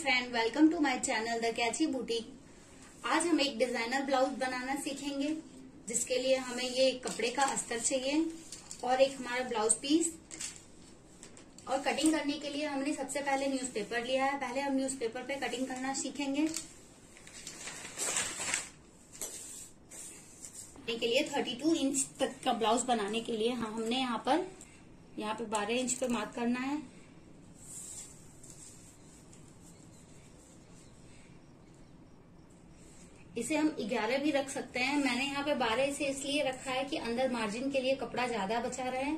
Friend, welcome to my channel the Catchy Boutique. आज हम एक डिजाइनर ब्लाउज बनाना सीखेंगे, जिसके लिए हमें ये कपड़े का अस्तर चाहिए और एक हमारा ब्लाउज पीस। और कटिंग करने के लिए हमने सबसे पहले न्यूज़पेपर लिया है। पहले हम न्यूज़पेपर पे कटिंग करना सीखेंगे। के लिए 32 इंच तक का ब्लाउज बनाने के लिए हमने यहाँ पे 12 इंच पे मार्क करना है। इसे हम 11 भी रख सकते हैं। मैंने यहाँ पे 12 इसे इसलिए रखा है कि अंदर मार्जिन के लिए कपड़ा ज्यादा बचा रहे।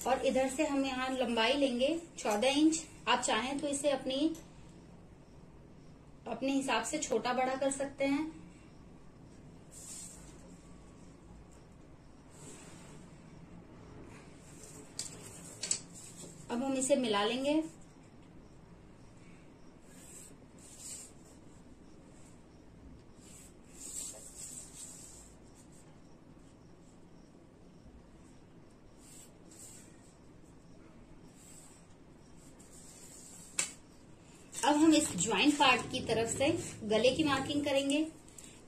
और इधर से हम यहाँ लंबाई लेंगे 14 इंच। आप चाहें तो इसे अपने हिसाब से छोटा बड़ा कर सकते हैं। अब हम इसे मिला लेंगे। अब हम इस ज्वाइंट पार्ट की तरफ से गले की मार्किंग करेंगे।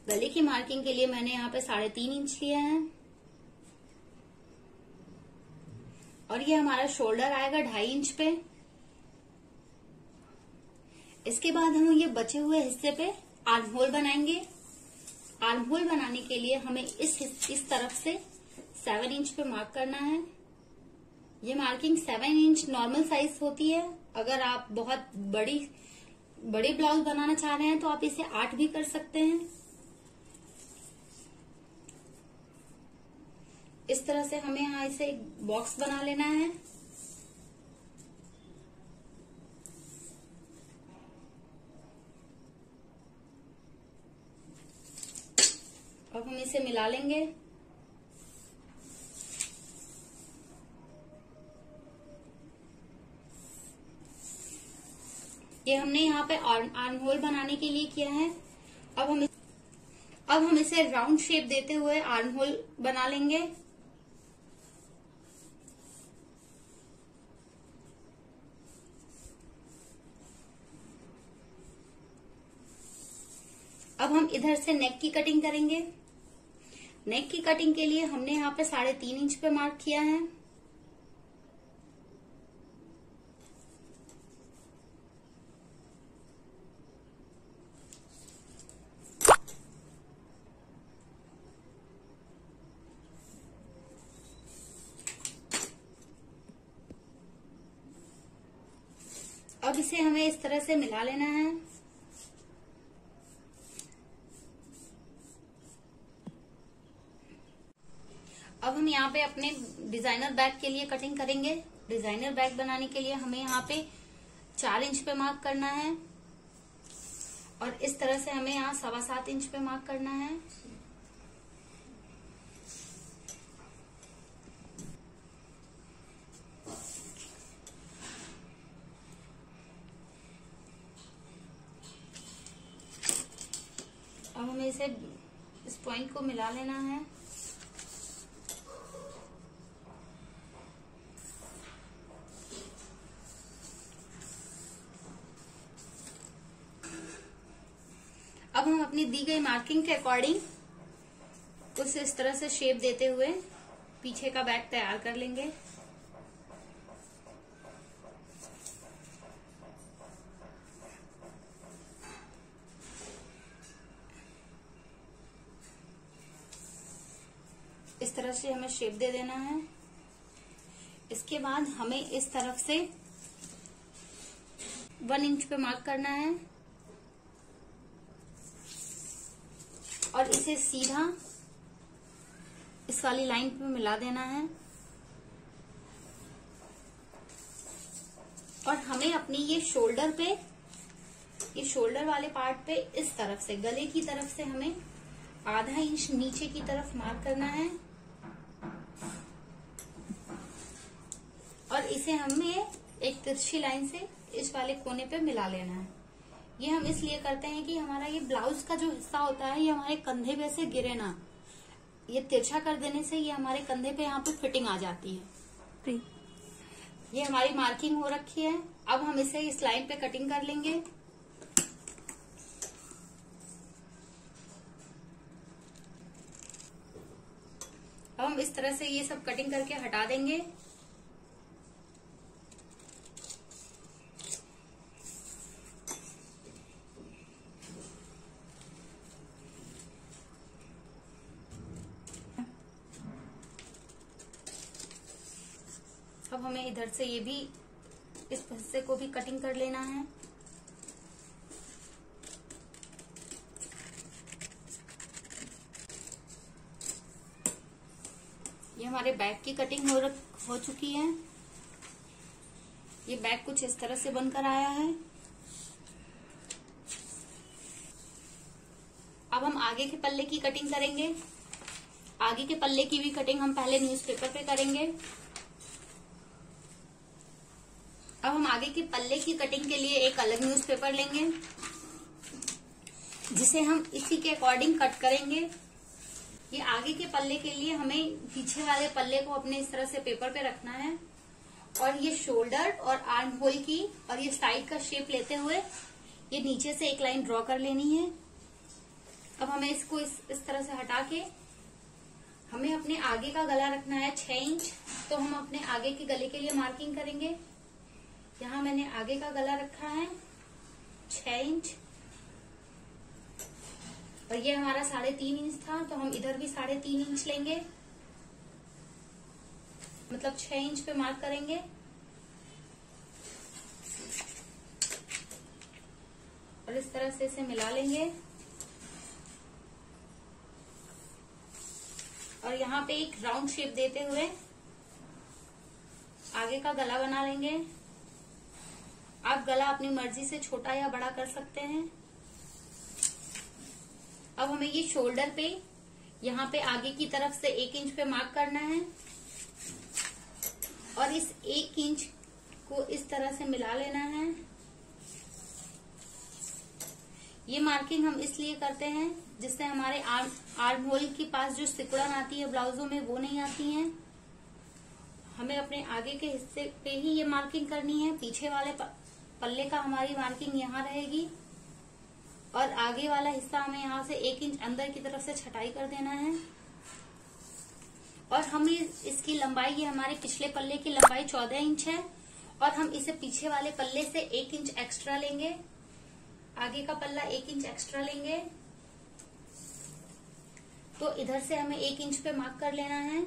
गले की मार्किंग के लिए मैंने यहाँ पे 3.5 इंच लिया है और ये हमारा शोल्डर आएगा 2.5 इंच पे। इसके बाद हम ये बचे हुए हिस्से पे आर्म होल बनाएंगे। आर्म होल बनाने के लिए हमें इस तरफ से 7 इंच पे मार्क करना है। ये मार्किंग 7 इंच नॉर्मल साइज होती है। अगर आप बहुत बड़ी ब्लाउज बनाना चाह रहे हैं तो आप इसे 8 भी कर सकते हैं। इस तरह से हमें यहाँ इसे एक बॉक्स बना लेना है। अब हम इसे मिला लेंगे। ये हमने यहाँ पे आर्म होल बनाने के लिए किया है। अब हम इसे राउंड शेप देते हुए आर्म होल बना लेंगे। अब हम इधर से नेक की कटिंग करेंगे। नेक की कटिंग के लिए हमने यहाँ पे 3.5 इंच पे मार्क किया है। अब इसे हमें इस तरह से मिला लेना है। अब हम यहाँ पे अपने डिजाइनर बैग के लिए कटिंग करेंगे। डिजाइनर बैग बनाने के लिए हमें यहाँ पे 4 इंच पे मार्क करना है और इस तरह से हमें यहाँ 7.25 इंच पे मार्क करना है। अब हमें इस पॉइंट को मिला लेना है। अब हम अपनी दी गई मार्किंग के अकॉर्डिंग उसे इस तरह से शेप देते हुए पीछे का बैग तैयार कर लेंगे। इस तरह से हमें शेप दे देना है। इसके बाद हमें इस तरफ से 1 इंच पे मार्क करना है और इसे सीधा इस वाली लाइन पे मिला देना है। और हमें अपनी ये शोल्डर वाले पार्ट पे इस तरफ से गले की तरफ से हमें 0.5 इंच नीचे की तरफ मार्क करना है और इसे हमें एक तिरछी लाइन से इस वाले कोने पे मिला लेना है। ये हम इसलिए करते हैं कि हमारा ये ब्लाउज का जो हिस्सा होता है ये हमारे कंधे पे से गिरे ना। ये तिरछा कर देने से ये हमारे कंधे पे यहाँ पे फिटिंग आ जाती है। ये हमारी मार्किंग हो रखी है। अब हम इसे इस लाइन पे कटिंग कर लेंगे। अब हम इस तरह से ये सब कटिंग करके हटा देंगे। अब हमें इधर से ये भी इस हिस्से को भी कटिंग कर लेना है। ये हमारे बैक की कटिंग हो चुकी है। ये बैक कुछ इस तरह से बनकर आया है। अब हम आगे के पल्ले की कटिंग करेंगे। आगे के पल्ले की भी कटिंग हम पहले न्यूज़पेपर पे करेंगे। अब हम आगे के पल्ले की कटिंग के लिए एक अलग न्यूज़पेपर लेंगे, जिसे हम इसी के अकॉर्डिंग कट करेंगे। ये आगे के पल्ले के लिए हमें पीछे वाले पल्ले को अपने इस तरह से पेपर पे रखना है और ये शोल्डर और आर्म होल की और ये साइड का शेप लेते हुए ये नीचे से एक लाइन ड्रॉ कर लेनी है। अब हमें इसको इस तरह से हटा के हमें अपने आगे का गला रखना है 6 इंच। तो हम अपने आगे के गले के लिए मार्किंग करेंगे। यहाँ मैंने आगे का गला रखा है 6 इंच और ये हमारा 3.5 इंच था, तो हम इधर भी 3.5 इंच लेंगे, मतलब 6 इंच पे मार्क करेंगे। और इस तरह से इसे मिला लेंगे और यहाँ पे एक राउंड शेप देते हुए आगे का गला बना लेंगे। आप गला अपनी मर्जी से छोटा या बड़ा कर सकते हैं। अब हमें ये शोल्डर पे यहाँ पे आगे की तरफ से 1 इंच पे मार्क करना है और इस 1 इंच को इस तरह से मिला लेना है। ये मार्किंग हम इसलिए करते हैं जिससे हमारे आर्म होल के पास जो सिकुड़न आती है ब्लाउजों में वो नहीं आती है। हमें अपने आगे के हिस्से पे ही ये मार्किंग करनी है। पीछे वाले पल्ले का हमारी मार्किंग यहाँ रहेगी और आगे वाला हिस्सा हमें यहाँ से 1 इंच अंदर की तरफ से छटाई कर देना है। और हम इसकी लंबाई, ये हमारे पिछले पल्ले की लंबाई 14 इंच है और हम इसे पीछे वाले पल्ले से 1 इंच एक्स्ट्रा लेंगे। आगे का पल्ला 1 इंच एक्स्ट्रा लेंगे, तो इधर से हमें 1 इंच पे मार्क कर लेना है।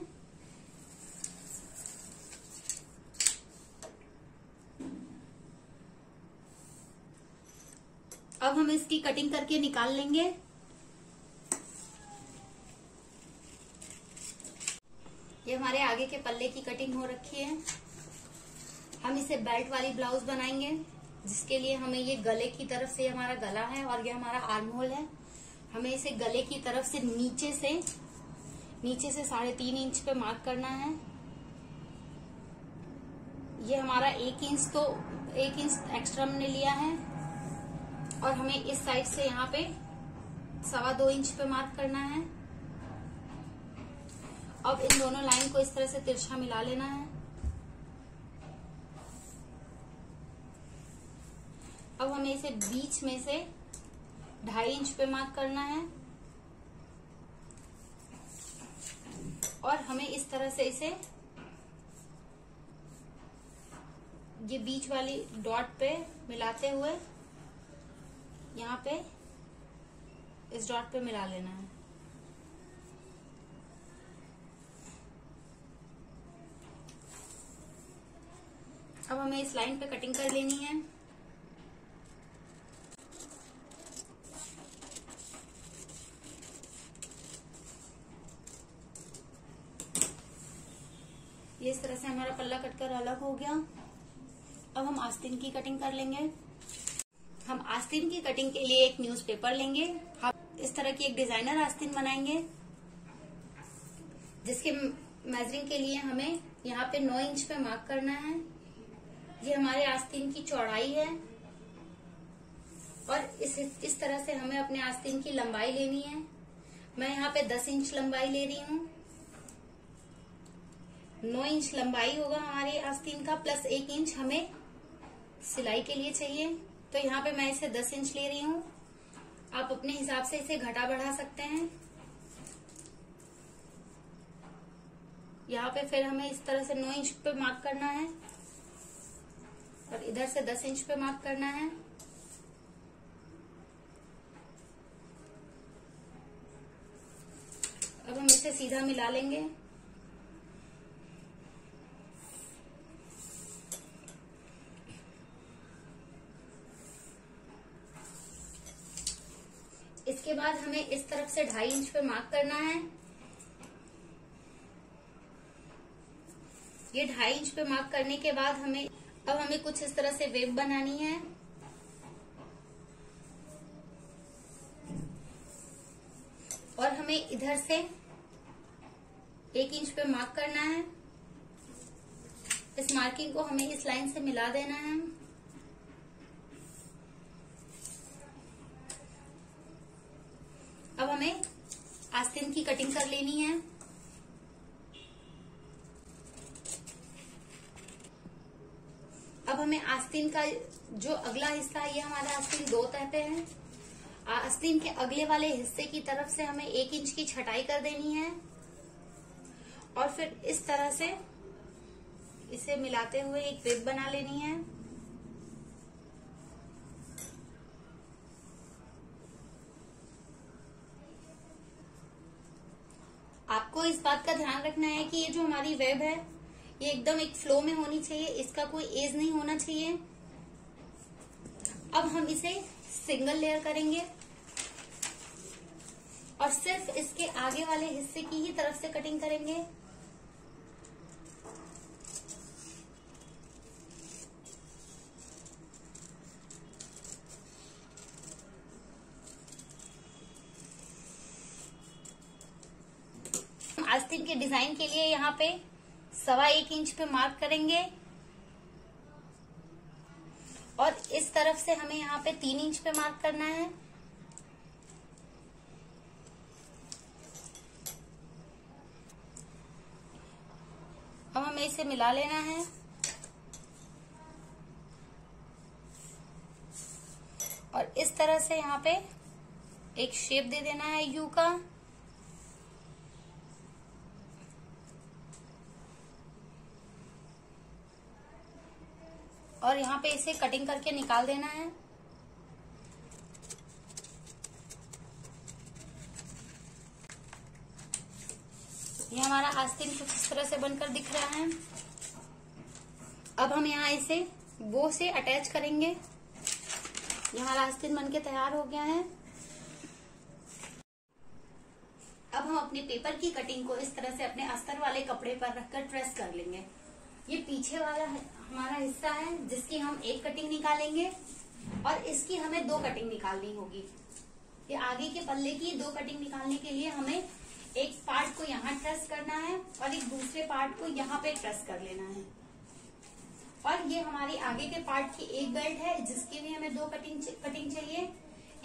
अब हम इसकी कटिंग करके निकाल लेंगे। ये हमारे आगे के पल्ले की कटिंग हो रखी है। हम इसे बेल्ट वाली ब्लाउज बनाएंगे, जिसके लिए हमें ये गले की तरफ से हमारा गला है और ये हमारा आर्म होल है। हमें इसे गले की तरफ से नीचे से 3.5 इंच पे मार्क करना है। ये हमारा 1 इंच, तो 1 इंच एक्स्ट्रा हमने लिया है और हमें इस साइड से यहाँ पे 2.25 इंच पे मार्क करना है। अब इन दोनों लाइन को इस तरह से तिरछा मिला लेना है। अब हमें इसे बीच में से 2.5 इंच पे मार्क करना है और हमें इस तरह से इसे ये बीच वाली डॉट पे मिलाते हुए यहाँ पे इस डॉट पे मिला लेना है। अब हमें इस लाइन पे कटिंग कर लेनी है। ये इस तरह से हमारा पल्ला कटकर अलग हो गया। अब हम आस्तीन की कटिंग कर लेंगे। हम आस्तीन की कटिंग के लिए एक न्यूज़पेपर लेंगे। हम इस तरह की एक डिजाइनर आस्तीन बनाएंगे, जिसके मेजरिंग के लिए हमें यहाँ पे 9 इंच पे मार्क करना है। ये हमारे आस्तीन की चौड़ाई है और इस तरह से हमें अपने आस्तीन की लंबाई लेनी है। मैं यहाँ पे 10 इंच लंबाई ले रही हूँ। 9 इंच लंबाई होगा हमारी आस्तीन का, प्लस 1 इंच हमें सिलाई के लिए चाहिए। तो यहाँ पे मैं इसे 10 इंच ले रही हूँ। आप अपने हिसाब से इसे घटा बढ़ा सकते हैं। यहाँ पे फिर हमें इस तरह से 9 इंच पे मार्क करना है और इधर से 10 इंच पे मार्क करना है। अब हम इसे सीधा मिला लेंगे। इसके बाद हमें इस तरफ से 2.5 इंच पे मार्क करना है। ये 2.5 इंच पे मार्क करने के बाद अब हमें कुछ इस तरह से वेव बनानी है। और हमें इधर से 1 इंच पे मार्क करना है। इस मार्किंग को हमें इस लाइन से मिला देना है। अब हमें आस्तीन की कटिंग कर लेनी है। अब हमें आस्तीन का जो अगला हिस्सा है, ये हमारा आस्तीन 2 तह पे है। आस्तीन के अगले वाले हिस्से की तरफ से हमें 1 इंच की छटाई कर देनी है और फिर इस तरह से इसे मिलाते हुए एक वेव बना लेनी है। आपको इस बात का ध्यान रखना है कि ये जो हमारी वेब है ये एकदम एक फ्लो में होनी चाहिए, इसका कोई एज नहीं होना चाहिए। अब हम इसे सिंगल लेयर करेंगे और सिर्फ इसके आगे वाले हिस्से की ही तरफ से कटिंग करेंगे। आस्तीन के डिजाइन के लिए यहाँ पे 1.25 इंच पे मार्क करेंगे और इस तरफ से हमें यहाँ पे 3 इंच पे मार्क करना है। अब हमें इसे मिला लेना है और इस तरह से यहाँ पे एक शेप दे देना है यू का। और यहाँ पे इसे कटिंग करके निकाल देना है। ये हमारा आस्तीन कुछ इस तरह से बनकर दिख रहा है। अब हम यहाँ इसे बो से अटैच करेंगे। ये हमारा आस्तीन बनके तैयार हो गया है। अब हम अपने पेपर की कटिंग को इस तरह से अपने अस्तर वाले कपड़े पर रखकर ट्रेस कर लेंगे। ये पीछे वाला हमारा हिस्सा है जिसकी हम एक कटिंग निकालेंगे और इसकी हमें 2 कटिंग निकालनी होगी। ये आगे के पल्ले की 2 कटिंग निकालने के लिए हमें एक पार्ट को यहाँ ट्रेस करना है और एक दूसरे पार्ट को यहाँ पे ट्रेस कर लेना है। और ये हमारी आगे के पार्ट की एक बेल्ट है जिसकी भी हमें 2 कटिंग चाहिए।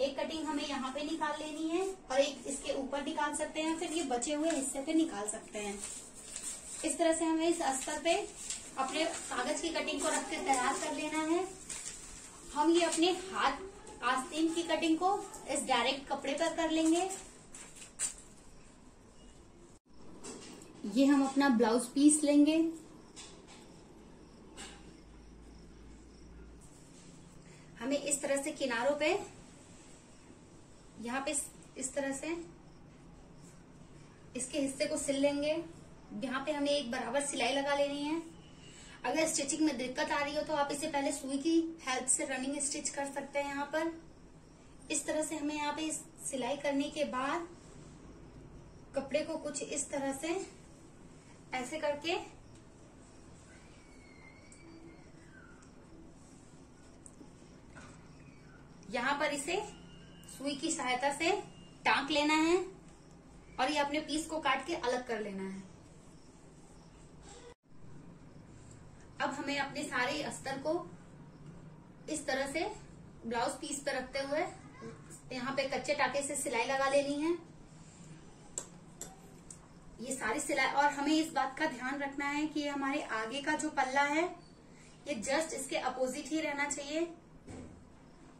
एक कटिंग हमें यहाँ पे निकाल लेनी है और एक इसके ऊपर निकाल सकते हैं, फिर ये बचे हुए हिस्से पे निकाल सकते हैं। इस तरह से हमें इस अस्तर पे अपने कागज की कटिंग को रख के तैयार कर लेना है। हम ये अपने हाथ आस्तीन की कटिंग को इस डायरेक्ट कपड़े पर कर लेंगे। ये हम अपना ब्लाउज पीस लेंगे। हमें इस तरह से किनारों पे यहाँ पे इस तरह से इसके हिस्से को सिल लेंगे। यहाँ पे हमें एक बराबर सिलाई लगा लेनी है। अगर स्टिचिंग में दिक्कत आ रही हो तो आप इसे पहले सुई की हेल्प से रनिंग स्टिच कर सकते हैं। यहाँ पर इस तरह से हमें यहाँ पे सिलाई करने के बाद कपड़े को कुछ इस तरह से ऐसे करके यहाँ पर इसे सुई की सहायता से टांक लेना है और ये अपने पीस को काट के अलग कर लेना है। अब हमें अपने सारे अस्तर को इस तरह से ब्लाउज पीस पर रखते हुए यहाँ पे कच्चे टाके से सिलाई लगा लेनी है। ये सारी सिलाई, और हमें इस बात का ध्यान रखना है कि हमारे आगे का जो पल्ला है ये जस्ट इसके अपोजिट ही रहना चाहिए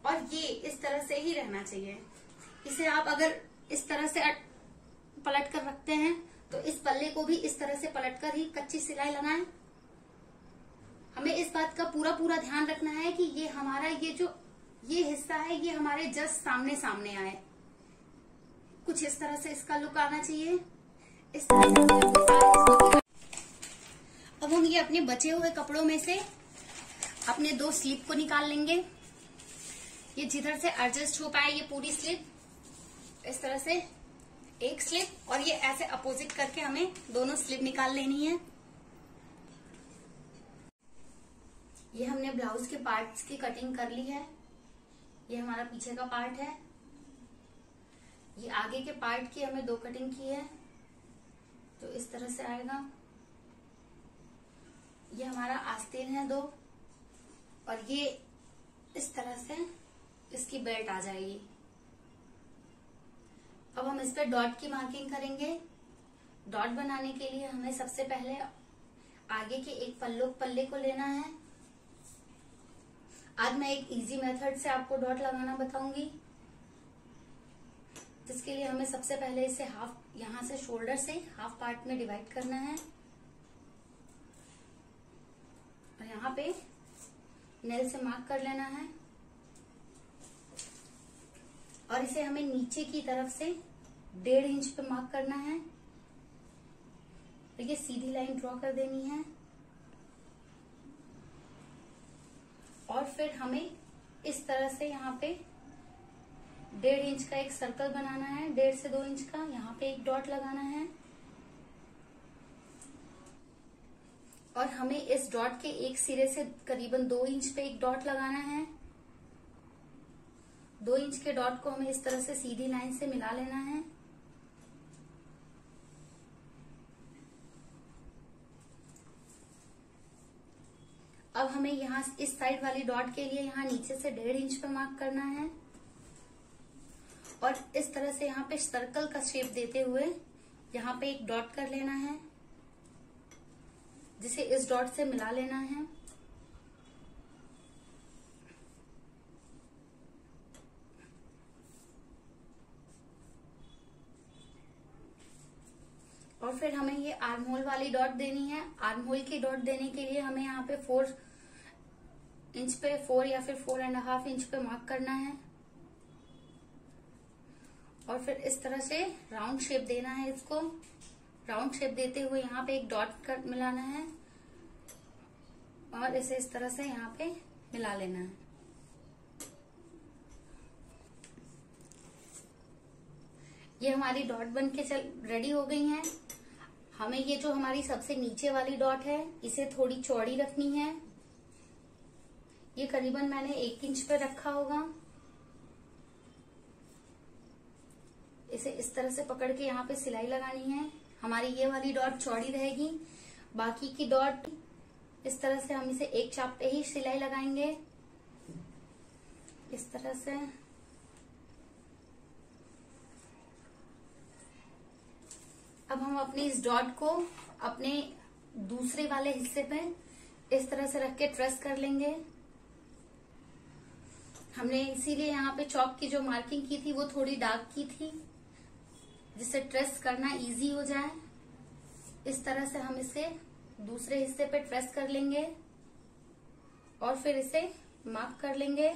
और ये इस तरह से ही रहना चाहिए। इसे आप अगर इस तरह से पलट कर रखते हैं तो इस पल्ले को भी इस तरह से पलट कर ही कच्ची सिलाई लगाएं। हमें इस बात का पूरा पूरा ध्यान रखना है कि ये हमारा ये हिस्सा है ये हमारे जस्ट सामने सामने आए। कुछ इस तरह से इसका लुक आना चाहिए। इस तरह से अब हम ये अपने बचे हुए कपड़ों में से अपने 2 स्लिप को निकाल लेंगे। ये जिधर से एडजस्ट हो पाए ये पूरी स्लिप, इस तरह से एक स्लिप, और ये ऐसे अपोजिट करके हमें दोनों स्लिप निकाल लेनी है। ये हमने ब्लाउज के पार्ट्स की कटिंग कर ली है। ये हमारा पीछे का पार्ट है। ये आगे के पार्ट की हमें 2 कटिंग की है, तो इस तरह से आएगा। ये हमारा आस्तीन है 2, और ये इस तरह से इसकी बेल्ट आ जाएगी। अब हम इस पे डॉट की मार्किंग करेंगे। डॉट बनाने के लिए हमें सबसे पहले आगे के एक पल्ले को लेना है। आज मैं एक इजी मेथड से आपको डॉट लगाना बताऊंगी, जिसके लिए हमें सबसे पहले इसे यहां से शोल्डर से हाफ पार्ट में डिवाइड करना है, और यहाँ पे नेल से मार्क कर लेना है, और इसे हमें नीचे की तरफ से 1.5 इंच पे मार्क करना है। तो ये सीधी लाइन ड्रॉ कर देनी है, और फिर हमें इस तरह से यहाँ पे 1.5 इंच का एक सर्कल बनाना है, 1.5 से 2 इंच का। यहाँ पे एक डॉट लगाना है, और हमें इस डॉट के एक सिरे से करीबन 2 इंच पे एक डॉट लगाना है। 2 इंच के डॉट को हमें इस तरह से सीधी लाइन से मिला लेना है। अब हमें यहाँ इस साइड वाली डॉट के लिए यहाँ नीचे से 1.5 इंच पे मार्क करना है, और इस तरह से यहाँ पे सर्कल का शेप देते हुए यहाँ पे एक डॉट कर लेना है, जिसे इस डॉट से मिला लेना है। और फिर हमें ये आर्म होल वाली डॉट देनी है। आर्म होल की डॉट देने के लिए हमें यहाँ पे 4 इंच पे 4 या फिर 4.5 इंच पे मार्क करना है, और फिर इस तरह से राउंड शेप देना है। इसको राउंड शेप देते हुए यहाँ पे एक डॉट मिलाना है, और इसे इस तरह से यहाँ पे मिला लेना है। ये हमारी डॉट बन के रेडी हो गई हैं। हमें ये जो हमारी सबसे नीचे वाली डॉट है इसे थोड़ी चौड़ी रखनी है। ये करीबन मैंने 1 इंच पे रखा होगा। इसे इस तरह से पकड़ के यहाँ पे सिलाई लगानी है। हमारी ये वाली डॉट चौड़ी रहेगी, बाकी की डॉट इस तरह से हम इसे एक चाप पे ही सिलाई लगाएंगे, इस तरह से। अब हम अपनी इस डॉट को अपने दूसरे वाले हिस्से पे इस तरह से रख के ट्रेस कर लेंगे। हमने इसीलिए यहाँ पे चॉक की जो मार्किंग की थी वो थोड़ी डार्क की थी, जिससे ट्रेस करना इजी हो जाए। इस तरह से हम इसे दूसरे हिस्से पे ट्रेस कर लेंगे, और फिर इसे मार्क कर लेंगे।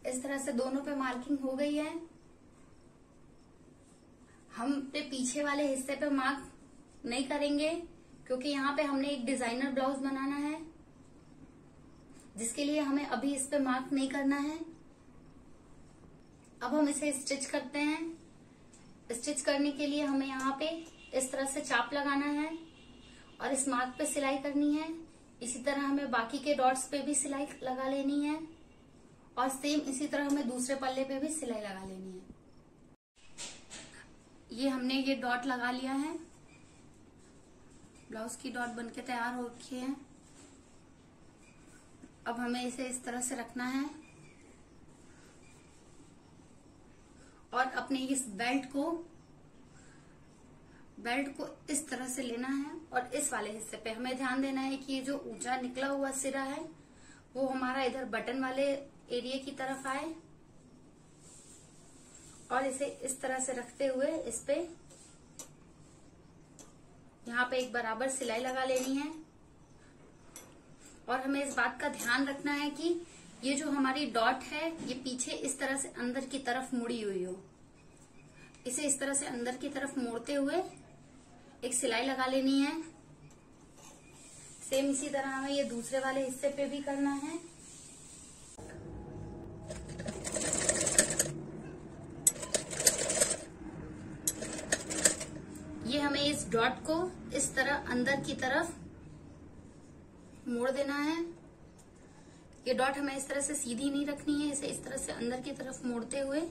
इस तरह से दोनों पे मार्किंग हो गई है। हम अपने पीछे वाले हिस्से पे मार्क नहीं करेंगे, क्योंकि यहाँ पे हमने एक डिजाइनर ब्लाउज बनाना है, जिसके लिए हमें अभी इस पे मार्क नहीं करना है। अब हम इसे स्टिच करते हैं। स्टिच करने के लिए हमें यहाँ पे इस तरह से चाप लगाना है और इस मार्क पे सिलाई करनी है। इसी तरह हमें बाकी के डॉट्स पे भी सिलाई लगा लेनी है, और सेम इसी तरह हमें दूसरे पल्ले पे भी सिलाई लगा लेनी है। ये हमने ये डॉट लगा लिया है। ब्लाउज की डॉट बनके तैयार हो रखी है। अब हमें इसे इस तरह से रखना है और अपने इस बेल्ट को इस तरह से लेना है और इस वाले हिस्से पे हमें ध्यान देना है कि ये जो ऊंचा निकला हुआ सिरा है वो हमारा इधर बटन वाले एरिया की तरफ आए और इसे इस तरह से रखते हुए इस पे यहाँ पे एक बराबर सिलाई लगा लेनी है। और हमें इस बात का ध्यान रखना है कि ये जो हमारी डॉट है ये पीछे इस तरह से अंदर की तरफ मुड़ी हुई हो। इसे इस तरह से अंदर की तरफ मोड़ते हुए एक सिलाई लगा लेनी है। सेम इसी तरह हमें ये दूसरे वाले हिस्से पे भी करना है। ये हमें इस डॉट को इस तरह अंदर की तरफ मोड़ देना है। ये डॉट हमें इस तरह से सीधी नहीं रखनी है, इसे इस तरह से अंदर की तरफ मोड़ते हुए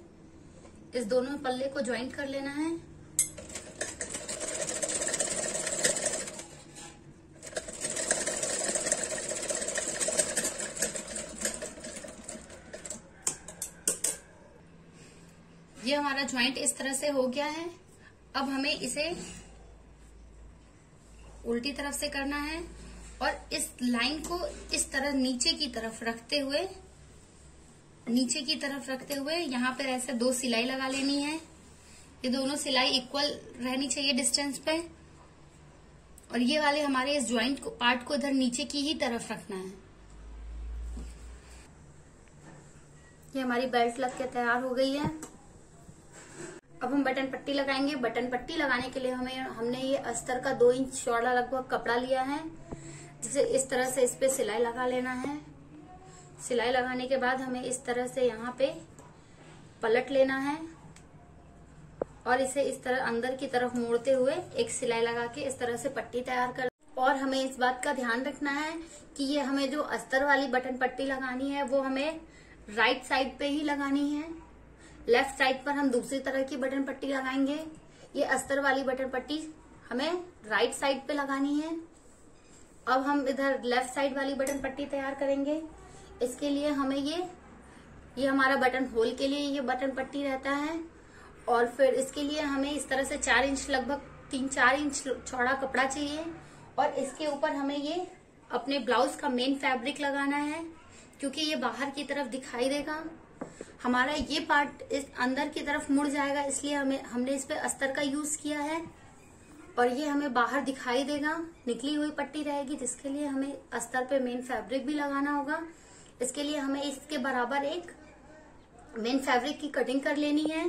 इस दोनों पल्ले को ज्वाइंट कर लेना है। ये हमारा ज्वाइंट इस तरह से हो गया है। अब हमें इसे उल्टी तरफ से करना है और इस लाइन को इस तरह नीचे की तरफ रखते हुए यहाँ पर ऐसे 2 सिलाई लगा लेनी है। ये दोनों सिलाई इक्वल रहनी चाहिए डिस्टेंस पे और ये वाले हमारे इस ज्वाइंट पार्ट को इधर नीचे की ही तरफ रखना है। ये हमारी बेल्ट लग के तैयार हो गई है। अब हम बटन पट्टी लगाएंगे। बटन पट्टी लगाने के लिए हमने ये अस्तर का 2 इंच चौड़ा लगभग कपड़ा लिया है, जिसे इस तरह से इस पे सिलाई लगा लेना है। सिलाई लगाने के बाद हमें इस तरह से यहाँ पे पलट लेना है और इसे इस तरह अंदर की तरफ मोड़ते हुए एक सिलाई लगा के इस तरह से पट्टी तैयार कर। और हमें इस बात का ध्यान रखना है कि ये हमें जो अस्तर वाली बटन पट्टी लगानी है वो हमें राइट साइड पे ही लगानी है। लेफ्ट साइड पर हम दूसरी तरह की बटन पट्टी लगाएंगे। ये अस्तर वाली बटन पट्टी हमें राइट साइड पे लगानी है। अब हम इधर लेफ्ट साइड वाली बटन पट्टी तैयार करेंगे। इसके लिए हमें ये हमारा बटन होल के लिए ये बटन पट्टी रहता है और फिर इसके लिए हमें इस तरह से 4 इंच लगभग 3-4 इंच चौड़ा कपड़ा चाहिए और इसके ऊपर हमें ये अपने ब्लाउज का मेन फैब्रिक लगाना है, क्योंकि ये बाहर की तरफ दिखाई देगा। हमारा ये पार्ट इस अंदर की तरफ मुड़ जाएगा, इसलिए हमने इस पे अस्तर का यूज किया है और ये हमें बाहर दिखाई देगा। निकली हुई पट्टी रहेगी, जिसके लिए हमें अस्तर पे मेन फैब्रिक भी लगाना होगा। इसके लिए हमें इसके बराबर एक मेन फैब्रिक की कटिंग कर लेनी है।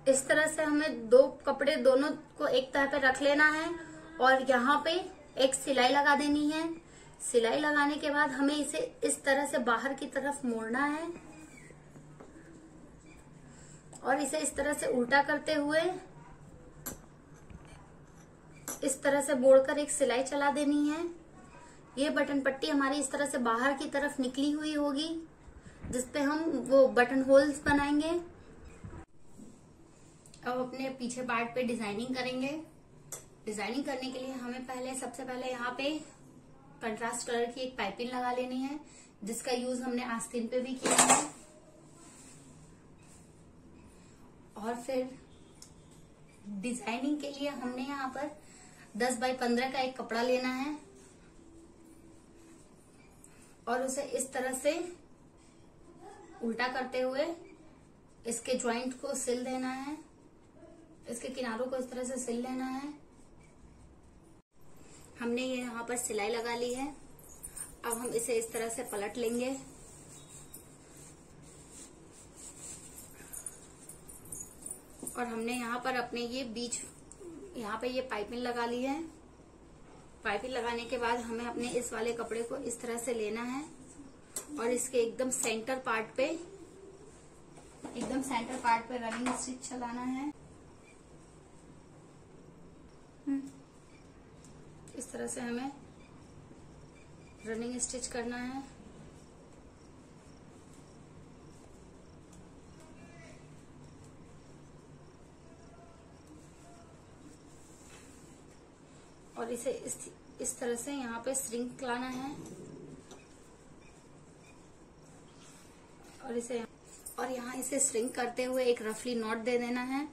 इस तरह से हमें 2 कपड़े दोनों को एक तरह पे रख लेना है और यहाँ पे एक सिलाई लगा देनी है। सिलाई लगाने के बाद हमें इसे इस तरह से बाहर की तरफ मोड़ना है और इसे इस तरह से उल्टा करते हुए इस तरह से मोड़कर एक सिलाई चला देनी है। ये बटन पट्टी हमारी इस तरह से बाहर की तरफ निकली हुई होगी, जिसपे हम वो बटन होल्स बनाएंगे। अब अपने पीछे पार्ट पे डिजाइनिंग करेंगे। डिजाइनिंग करने के लिए हमें सबसे पहले यहाँ पे कंट्रास्ट कलर की एक पाइपिंग लगा लेनी है, जिसका यूज हमने आस्तीन पे भी किया है। और फिर डिजाइनिंग के लिए हमने यहाँ पर 10 बाई 15 का एक कपड़ा लेना है और उसे इस तरह से उल्टा करते हुए इसके ज्वाइंट को सिल देना है। इसके किनारों को इस तरह से सिल लेना है। हमने ये यहाँ पर सिलाई लगा ली है। अब हम इसे इस तरह से पलट लेंगे और हमने यहाँ पर अपने ये बीच यहाँ पे ये पाइपिंग लगा ली है। पाइपिंग लगाने के बाद हमें अपने इस वाले कपड़े को इस तरह से लेना है और इसके एकदम सेंटर पार्ट पे रनिंग स्टिच चलाना है। इस तरह से हमें रनिंग स्टिच करना है। और और इसे इस तरह से यहाँ पे श्रिंक लाना है और यहाँ इसे श्रिंक करते हुए एक रफली नॉट दे देना है।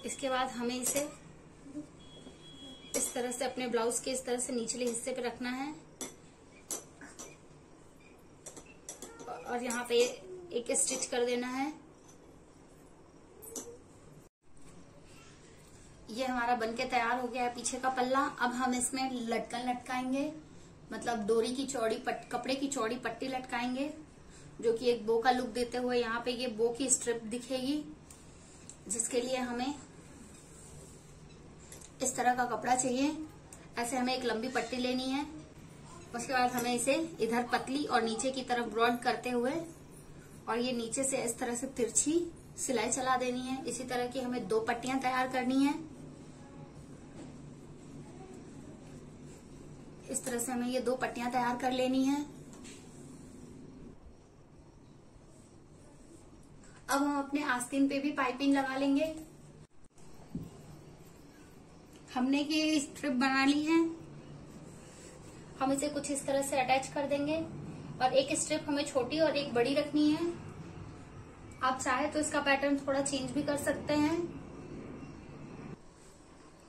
इसके बाद हमें इसे इस तरह से अपने ब्लाउज के इस तरह से निचले हिस्से पे रखना है और यहाँ पे एक स्टिच कर देना है। ये हमारा बनके तैयार हो गया है पीछे का पल्ला। अब हम इसमें लटकन लटकाएंगे, मतलब डोरी की चौड़ी कपड़े की चौड़ी पट्टी लटकाएंगे, जो कि एक बो का लुक देते हुए यहाँ पे ये बो की स्ट्रिप दिखेगी, जिसके लिए हमें इस तरह का कपड़ा चाहिए। ऐसे हमें एक लंबी पट्टी लेनी है। उसके बाद हमें इसे इधर पतली और नीचे की तरफ ब्रॉड करते हुए और ये नीचे से इस तरह से तिरछी सिलाई चला देनी है। इसी तरह की हमें 2 पट्टियां तैयार करनी है। इस तरह से हमें ये 2 पट्टियां तैयार कर लेनी है। अब हम अपने आस्तीन पे भी पाइपिंग लगा लेंगे। हमने ये स्ट्रिप बना ली है, हम इसे कुछ इस तरह से अटैच कर देंगे और एक स्ट्रिप हमें छोटी और एक बड़ी रखनी है। आप चाहे तो इसका पैटर्न थोड़ा चेंज भी कर सकते हैं।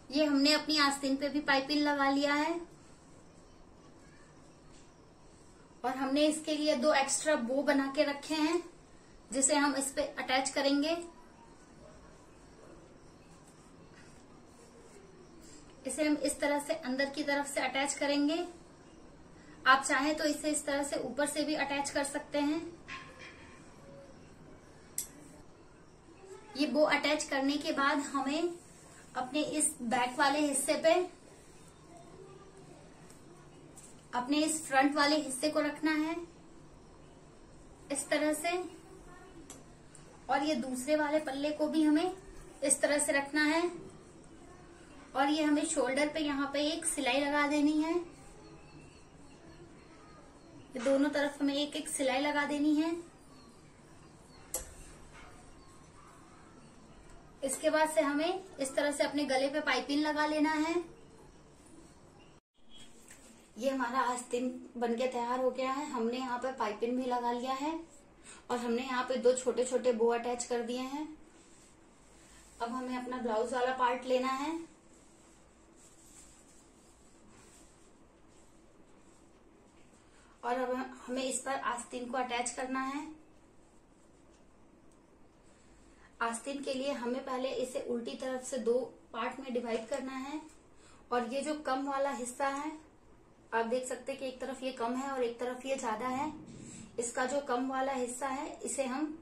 ये हमने अपनी आस्तीन पे भी पाइपिंग लगा लिया है और हमने इसके लिए 2 एक्स्ट्रा बो बना के रखे हैं, जिसे हम इस पे अटैच करेंगे। इसे हम इस तरह से अंदर की तरफ से अटैच करेंगे। आप चाहें तो इसे इस तरह से ऊपर से भी अटैच कर सकते हैं। ये बो अटैच करने के बाद हमें अपने इस बैक वाले हिस्से पे अपने इस फ्रंट वाले हिस्से को रखना है इस तरह से, और ये दूसरे वाले पल्ले को भी हमें इस तरह से रखना है और ये हमें शोल्डर पे यहाँ पे एक सिलाई लगा देनी है। ये दोनों तरफ हमें एक एक सिलाई लगा देनी है। इसके बाद से हमें इस तरह से अपने गले पे पाइपिंग लगा लेना है। ये हमारा आस्तीन बनके तैयार हो गया है। हमने यहाँ पे पाइपिंग भी लगा लिया है और हमने यहाँ पे 2 छोटे छोटे बो अटैच कर दिए हैं। अब हमें अपना ब्लाउज वाला पार्ट लेना है। और अब हमें इस पर आस्तीन को अटैच करना है। आस्तीन के लिए हमें पहले इसे उल्टी तरफ से 2 पार्ट में डिवाइड करना है और ये जो कम वाला हिस्सा है, आप देख सकते हैं कि एक तरफ ये कम है और एक तरफ ये ज्यादा है। इसका जो कम वाला हिस्सा है इसे हम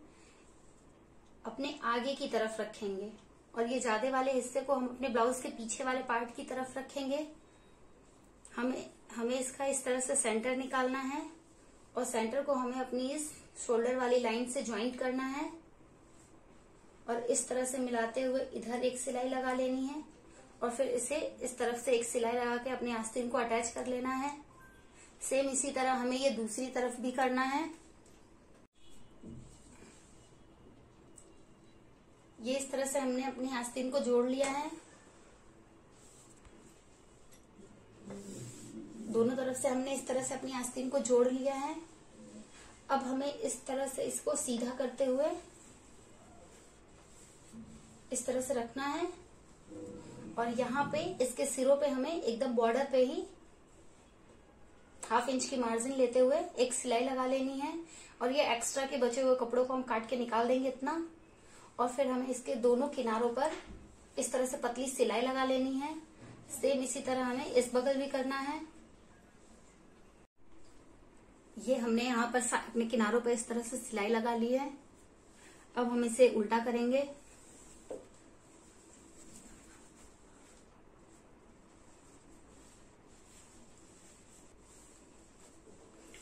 अपने आगे की तरफ रखेंगे और ये ज्यादा वाले हिस्से को हम अपने ब्लाउज के पीछे वाले पार्ट की तरफ रखेंगे। हमें इसका इस तरह से सेंटर निकालना है और सेंटर को हमें अपनी इस शोल्डर वाली लाइन से ज्वाइंट करना है और इस तरह से मिलाते हुए इधर एक सिलाई लगा लेनी है और फिर इसे इस तरफ से एक सिलाई लगा के अपने आस्तीन को अटैच कर लेना है। सेम इसी तरह हमें ये दूसरी तरफ भी करना है। ये इस तरह से हमने अपनी आस्तीन को जोड़ लिया है। दोनों तरफ से हमने इस तरह से अपनी आस्तीन को जोड़ लिया है। अब हमें इस तरह से इसको सीधा करते हुए इस तरह से रखना है और यहाँ पे इसके सिरों पे हमें एकदम बॉर्डर पे ही 1/2 इंच की मार्जिन लेते हुए एक सिलाई लगा लेनी है और ये एक्स्ट्रा के बचे हुए कपड़ों को हम काट के निकाल देंगे इतना। और फिर हमें इसके दोनों किनारों पर इस तरह से पतली सिलाई लगा लेनी है। सेम इसी तरह हमें इस बगल भी करना है। ये हमने यहाँ पर अपने किनारों पर इस तरह से सिलाई लगा ली है। अब हम इसे उल्टा करेंगे।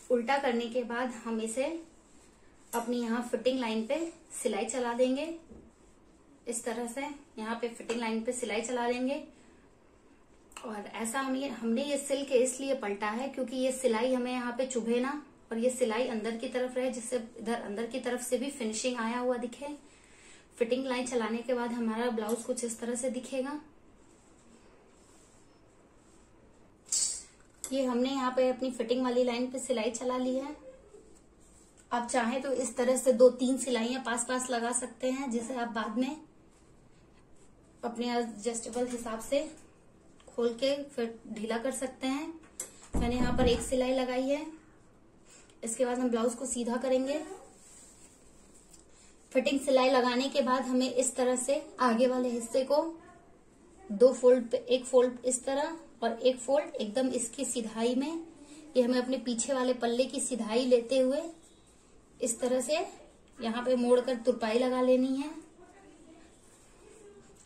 उल्टा करने के बाद हम इसे अपनी यहाँ फिटिंग लाइन पे सिलाई चला देंगे। इस तरह से यहाँ पे फिटिंग लाइन पे सिलाई चला देंगे और ऐसा हमने ये सिल के इसलिए पलटा है क्योंकि ये सिलाई हमें यहाँ पे चुभे ना और ये सिलाई अंदर की तरफ रहे, जिससे इधर अंदर की तरफ से भी फिनिशिंग आया हुआ दिखे। फिटिंग लाइन चलाने के बाद हमारा ब्लाउज कुछ इस तरह से दिखेगा। ये हमने यहाँ पे अपनी फिटिंग वाली लाइन पे सिलाई चला ली है। आप चाहें तो इस तरह से 2-3 सिलाइयां पास पास लगा सकते हैं, जिसे आप बाद में अपने एडजस्टेबल हिसाब से खोल के फिर ढीला कर सकते हैं। मैंने यहाँ पर 1 सिलाई लगाई है। इसके बाद हम ब्लाउज को सीधा करेंगे। फिटिंग सिलाई लगाने के बाद हमें इस तरह से आगे वाले हिस्से को 2 फोल्ड पे, 1 फोल्ड इस तरह और 1 फोल्ड एकदम इसकी सिधाई में, ये हमें अपने पीछे वाले पल्ले की सिधाई लेते हुए इस तरह से यहाँ पे मोड़कर तुरपाई लगा लेनी है।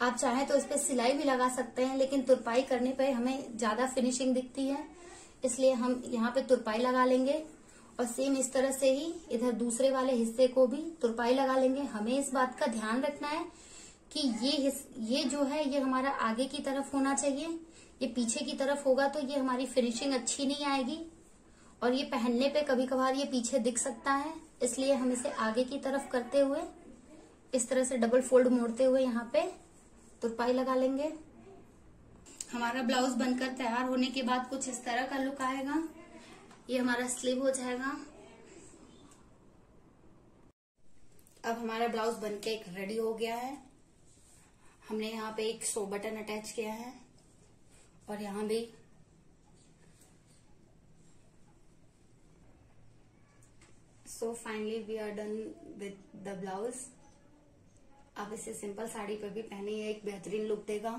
आप चाहें तो इस पे सिलाई भी लगा सकते हैं, लेकिन तुरपाई करने पे हमें ज्यादा फिनिशिंग दिखती है, इसलिए हम यहाँ पे तुरपाई लगा लेंगे। और सेम इस तरह से ही इधर दूसरे वाले हिस्से को भी तुरपाई लगा लेंगे। हमें इस बात का ध्यान रखना है कि ये जो है ये हमारा आगे की तरफ होना चाहिए। ये पीछे की तरफ होगा तो ये हमारी फिनिशिंग अच्छी नहीं आएगी, और ये पहनने पे कभी कभार ये पीछे दिख सकता है। इसलिए हम इसे आगे की तरफ करते हुए इस तरह से डबल फोल्ड मोड़ते हुए यहाँ पे तुरपाई लगा लेंगे। हमारा ब्लाउज बनकर तैयार होने के बाद कुछ इस तरह का लुक आएगा। ये हमारा स्लीव हो जाएगा। अब हमारा ब्लाउज बनके एक रेडी हो गया है। हमने यहाँ पे एक 100 बटन अटैच किया है और यहाँ भी so finally we are done with the blouse. आप इसे सिंपल साड़ी पे भी पहनिए, एक बेहतरीन लुक देगा।